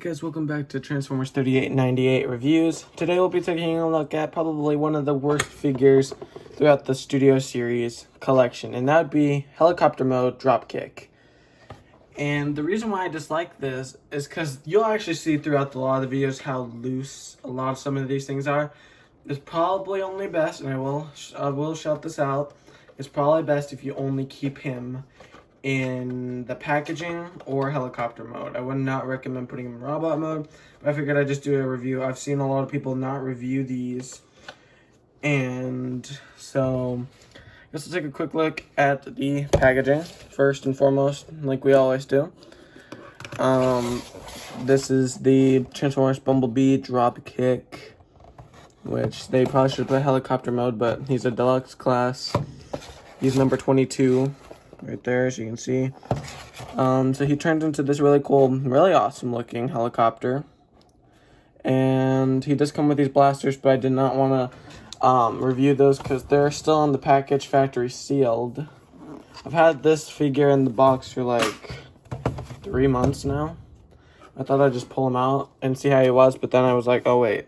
guys, welcome back to Transformers 3898 Reviews. Today we'll be taking a look at probably one of the worst figures throughout the Studio Series collection, and that would be Helicopter Mode Dropkick. And the reason why I dislike this is because you'll actually see throughout a lot of the videos how loose a lot of some of these things are. It's probably only best, and I will shout this out, it's probably best if you only keep him in the packaging or helicopter mode. I would not recommend putting him in robot mode, but I figured I'd just do a review. I've seen a lot of people not review these, and so let's take a quick look at the packaging first and foremost, like we always do. This is the Transformers Bumblebee Dropkick, which they probably should put helicopter mode, but he's a deluxe class. He's number 22. Right there, as you can see. So he turned into this really cool, really awesome looking helicopter. And he does come with these blasters, but I did not want to review those because they're still in the package, factory sealed. I've had this figure in the box for like 3 months now. I thought I'd just pull him out and see how he was, but then I was like, oh wait,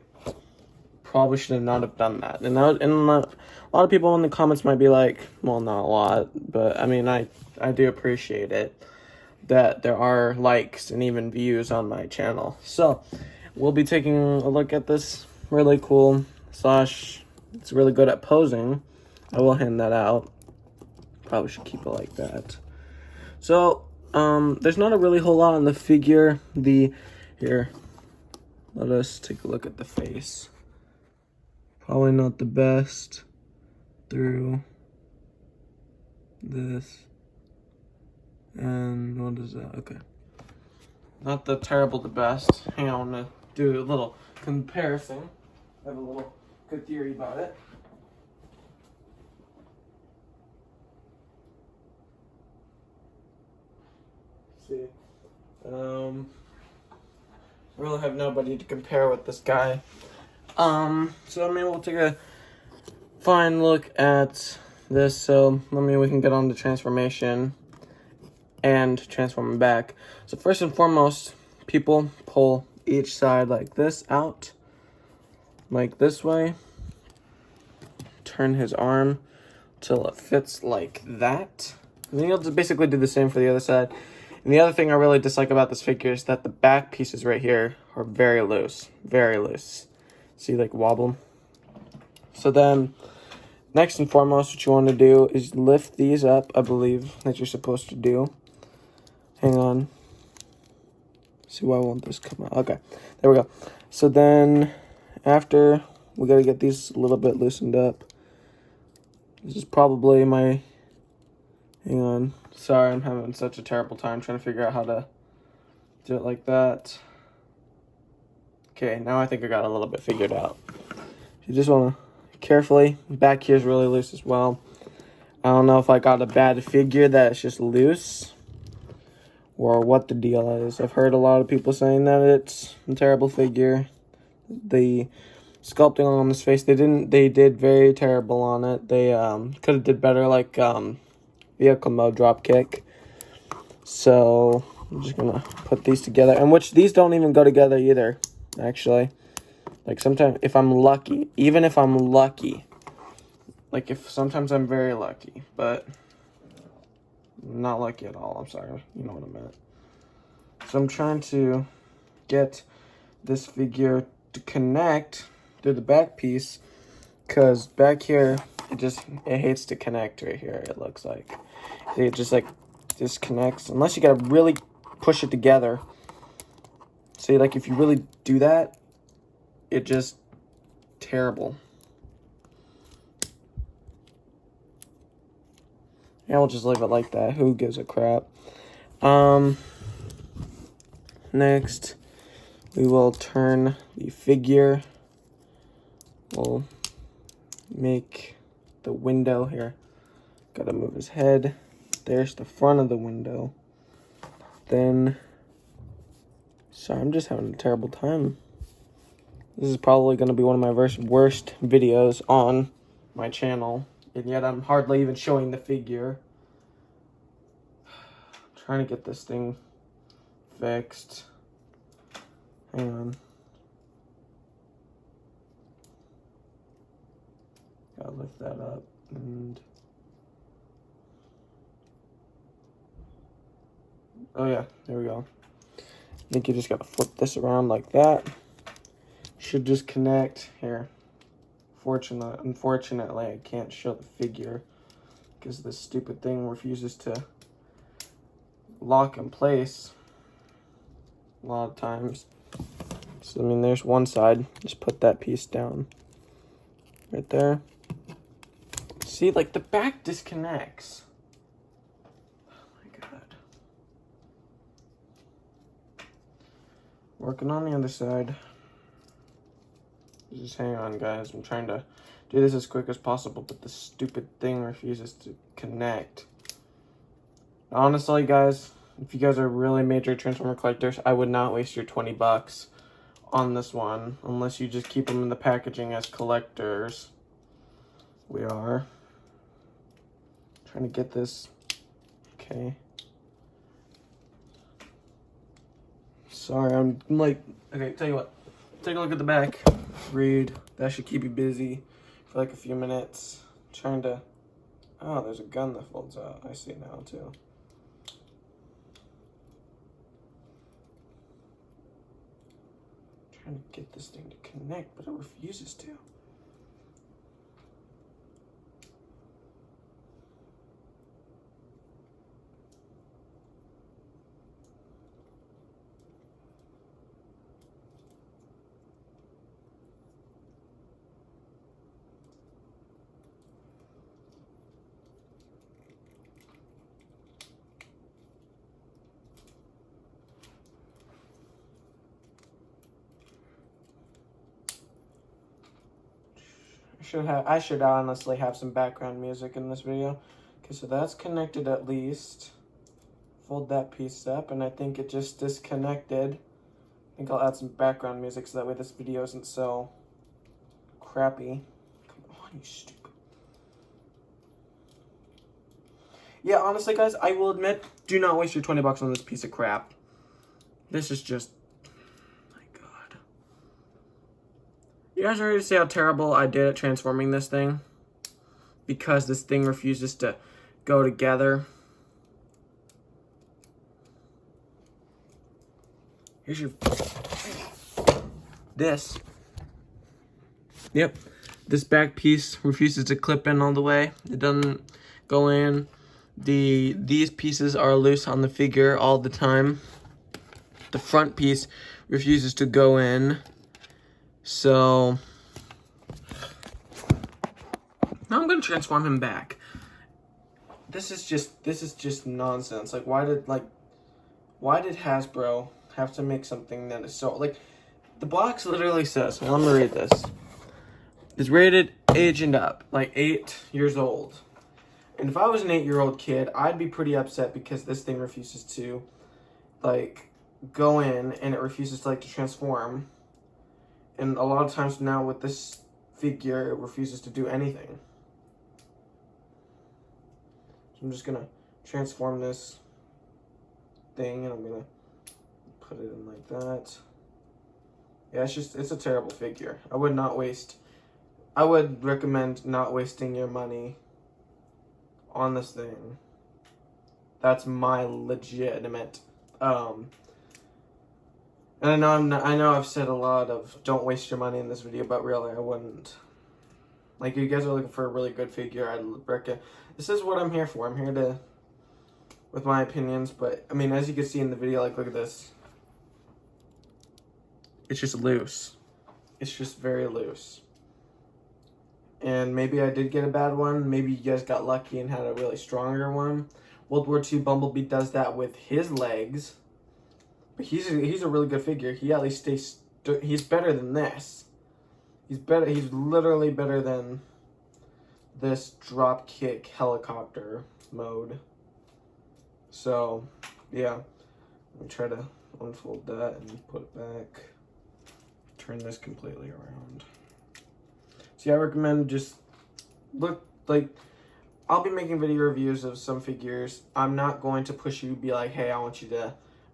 probably should have not have done that. And a lot of people in the comments might be like, well, not a lot, but I mean, I do appreciate it that there are likes and even views on my channel. So we'll be taking a look at this really cool slash it's really good at posing. I will hand that out. Probably should keep it like that. So there's not a really whole lot on the figure. Here, let us take a look at the face. Probably not the best through this, and what is that? Okay, not the terrible the best. Hang on, I'm gonna do a little comparison. I have a little good theory about it. Let's see, I really have nobody to compare with this guy. So I mean, we'll take a fine look at this. So we can get on to transformation and transform back. So first and foremost, people pull each side like this out, like this way. Turn his arm till it fits like that. And then you'll just basically do the same for the other side. And the other thing I really dislike about this figure is that the back pieces right here are very loose, very loose. See, like wobble. So then, next and foremost, what you want to do is lift these up, I believe, that you're supposed to do. Hang on. See why won't this come out? Okay, there we go. So then, after, we got to get these a little bit loosened up. This is probably my, hang on. Sorry, I'm having such a terrible time trying to figure out how to do it like that. Okay, now I think I got a little bit figured out. You just want to carefully, back here is really loose as well. I don't know if I got a bad figure that it's just loose or what the deal is. I've heard a lot of people saying that it's a terrible figure. The sculpting on his face, they did very terrible on it. They could have did better, like vehicle mode Dropkick. So I'm just gonna put these together, and which these don't even go together either. Actually, like sometimes if I'm lucky, even if I'm lucky, like if sometimes I'm very lucky, but not lucky at all. I'm sorry, you know what I meant. So I'm trying to get this figure to connect to the back piece, because back here it hates to connect right here. It looks like it just like disconnects unless you gotta really push it together. See, like if you really do that, it just terrible. Yeah, we'll just leave it like that. Who gives a crap? Next, we will turn the figure. We'll make the window here. Gotta move his head. There's the front of the window. Then, sorry, I'm just having a terrible time. This is probably going to be one of my worst videos on my channel. And yet I'm hardly even showing the figure. I'm trying to get this thing fixed. Hang on. Gotta lift that up and... Oh yeah, there we go. I think you just gotta flip this around like that. Should just connect here. Unfortunately, I can't show the figure because this stupid thing refuses to lock in place a lot of times. So, I mean, there's one side. Just put that piece down right there. See, like, the back disconnects. Oh my God. Working on the other side. Just hang on, guys. I'm trying to do this as quick as possible, but this stupid thing refuses to connect. Honestly, guys, if you guys are really major Transformer collectors, I would not waste your 20 bucks on this one, unless you just keep them in the packaging as collectors. We are trying to get this. Okay. Sorry, I'm like, okay, tell you what. Take a look at the back. Read. That should keep you busy for like a few minutes. Trying to... Oh, there's a gun that folds out. I see now, too. Trying to get this thing to connect, but it refuses to. I should honestly have some background music in this video. Okay, so that's connected at least. Fold that piece up, and I think it just disconnected. I think I'll add some background music so that way this video isn't so crappy. Come on, you stupid. Yeah, honestly, guys, I will admit, do not waste your 20 bucks on this piece of crap. This is just... You guys ready to see how terrible I did at transforming this thing? Because this thing refuses to go together. Here's your... This. Yep. This back piece refuses to clip in all the way. It doesn't go in. These pieces are loose on the figure all the time. The front piece refuses to go in. So now I'm gonna transform him back. This is just nonsense. Like, why did Hasbro have to make something that is so, like, the box literally says, well, let me read this. It's rated age and up, like 8 years old. And if I was an 8-year-old kid, I'd be pretty upset because this thing refuses to, like, go in, and it refuses to, like, to transform. And a lot of times now with this figure, it refuses to do anything. So I'm just gonna transform this thing, and I'm gonna put it in like that. Yeah, it's a terrible figure. I would recommend not wasting your money on this thing. That's my legitimate, and I know I've said a lot of don't waste your money in this video, but really I wouldn't. Like, if you guys are looking for a really good figure, I'd recommend. This is what I'm here for. I'm here to, with my opinions, but I mean, as you can see in the video, like, look at this. It's just loose. It's just very loose. And maybe I did get a bad one. Maybe you guys got lucky and had a really stronger one. World War II Bumblebee does that with his legs. But he's a really good figure. He at least stays... He's better than this. He's literally better than this dropkick helicopter mode. So, yeah. Let me try to unfold that and put it back. Turn this completely around. So yeah, I recommend just look, like, I'll be making video reviews of some figures. I'm not going to push you to be like, hey, I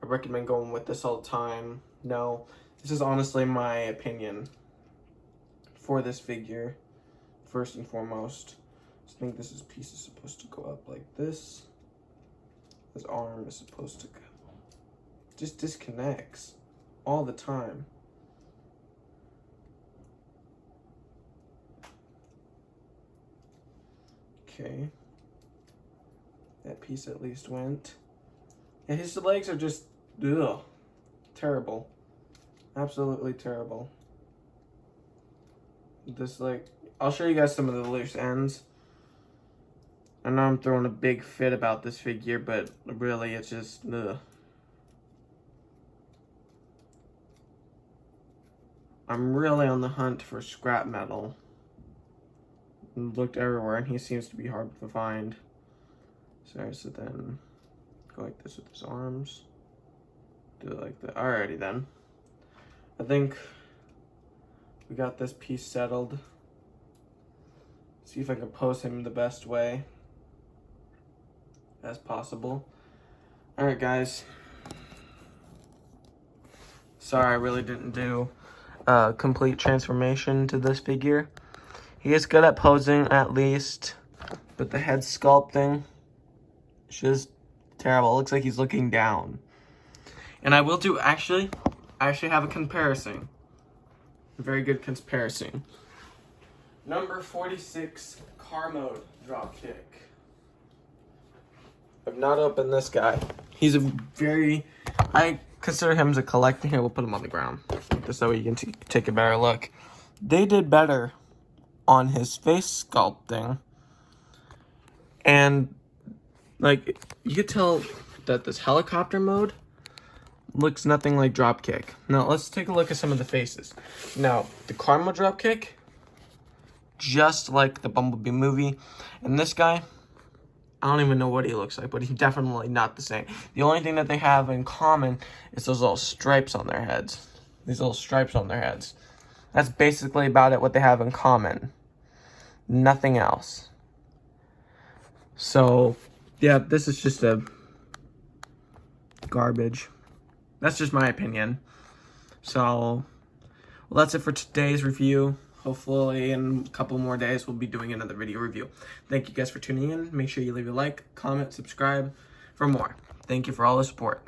recommend going with this all the time. No. This is honestly my opinion for this figure, first and foremost. I think this piece is supposed to go up like this. His arm is supposed to go. Just disconnects all the time. Okay. That piece at least went. Yeah, his legs are just, ugh, terrible. Absolutely terrible. This, like, I'll show you guys some of the loose ends. I know I'm throwing a big fit about this figure, but really it's just, ugh. I'm really on the hunt for scrap metal. Looked everywhere, and he seems to be hard to find. So then go like this with his arms. Do it like that. Alrighty then. I think we got this piece settled. See if I can pose him the best way as possible. Alright guys. Sorry I really didn't do a complete transformation to this figure. He is good at posing at least, but the head sculpting is just terrible. It looks like he's looking down. And I will do, I actually have a comparison. A very good comparison. Number 46, car mode dropkick. I've not opened this guy. He's a very, I consider him as a collector. Here, we'll put him on the ground. Just so you can take a better look. They did better on his face sculpting. And, like, you could tell that this helicopter mode looks nothing like dropkick. Now, let's take a look at some of the faces. Now, the car mode dropkick, just like the Bumblebee movie. And this guy, I don't even know what he looks like, but he's definitely not the same. The only thing that they have in common is those little stripes on their heads. These little stripes on their heads. That's basically about it, what they have in common. Nothing else. So, yeah, this is just a garbage. That's just my opinion. So, well, that's it for today's review. Hopefully in a couple more days, we'll be doing another video review. Thank you guys for tuning in. Make sure you leave a like, comment, subscribe for more. Thank you for all the support.